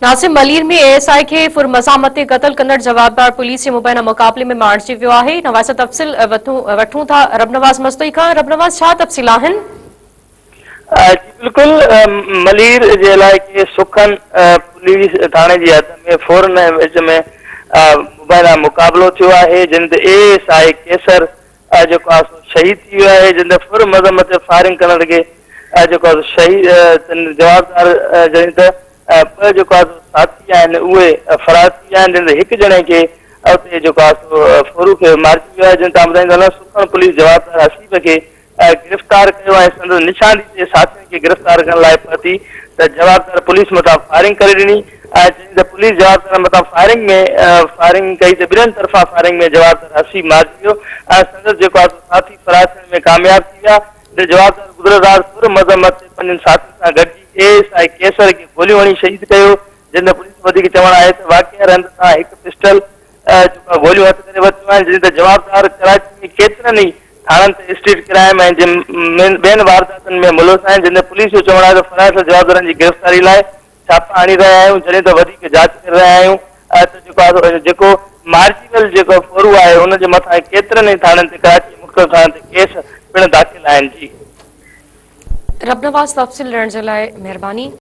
नासिम मलीर में एएसआई के फुरमज़ामत क़त्ल कंदड़ जवाबदार पुलिस जे मुबैना मुक़ाबले में मारिजी वियो आहे। नवाज़ तफ़सील वठूं था रबनवाज़ मस्तोई खां। रबनवाज़, छा तफ़सील आहिनि? जी बिल्कुल, मलीर जे इलाइक़े सुखन पुलिस थाने जी हद में फौरन विच में मुबैना मुक़ाबलो थियो आहे, जिन ते एएसआई केसर जेको आहे शहीद थी वियो आहे, जिन ते फुरमज़ामत फायरिंग करण खे जेको आहे शहीद जवाबदार जॾहिं त ॿ जेको आहे साथी आहिनि उहे फरार थी विया आहिनि, जिन ते हिकु ॼणे खे उते जेको आहे फोरू खे मारिजी वियो आहे। जिन तां ॿुधाईंदो सुखन पुलिस जवाबदार हसीब खे गिरफ़्तार कयो आहे। संदसि निशानी ते साथियुनि खे गिरफ़्तार करण लाइ पहुती त जवाबदार पुलिस मथां फायरिंग करे ॾिनी। जंहिं त पुलिस जवाबदार मथां फायरिंग कई त ॿिन्हिनि तरफ़ा फायरिंग में जवाबदार हसीब मारिजी वियो। संदसि जेको आहे साथी फरार थियण में कामयाब थी विया। जवाबदार गुज़रदार फुरमज़ामत पंहिंजनि साथियुनि सां गॾिजी एएसआई केसर खे गोलियूं हणी शहीद कयो। जिन पुलिस वधीक चवण आहे त वाक़िअ हंध सां हिकु पिस्टल जेको गोलियूं हथ करे वरितियूं आहिनि, जिन ते जवाबदार कराची में केतिरनि ई थाननि ते स्ट्रीट क्राइम ऐं ॿियनि वारदातनि में मुलविस आहिनि। जिन पुलिस जो चवण आहे त फरार जवाबदारनि जी गिरफ़्तारी लाइ छापा हणी रहिया आहियूं, जॾहिं त वधीक जांच करे रहिया आहियूं। त जेको मारिजी वियल जेको फोरू आहे हुनजे मथां केतिरनि ई थाननि ते कराची मुख़्तलिफ़ थाननि ते केस पिणु दाख़िल आहिनि। जी रबनवाज़, तफ़सील ॾियण जे लाइ महिरबानी।